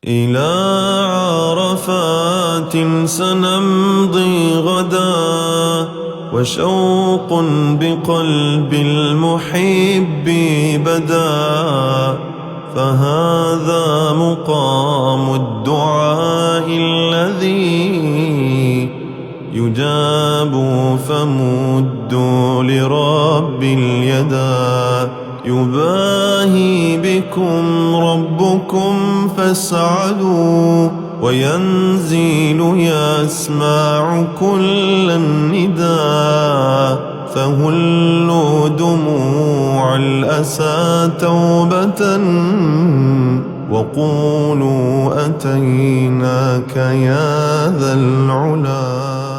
إلى عرفات سنمضي غدا، وشوق بقلب المحب بدا، فهذا مقام الدعاء الذي يجاب، فمدوا لرب اليدا. يباهي بكم ربكم فاسعدوا، وينزل يسمع كل النداء، فهلوا دموع الأسى توبة، وقولوا أتيناك يا ذا العلا.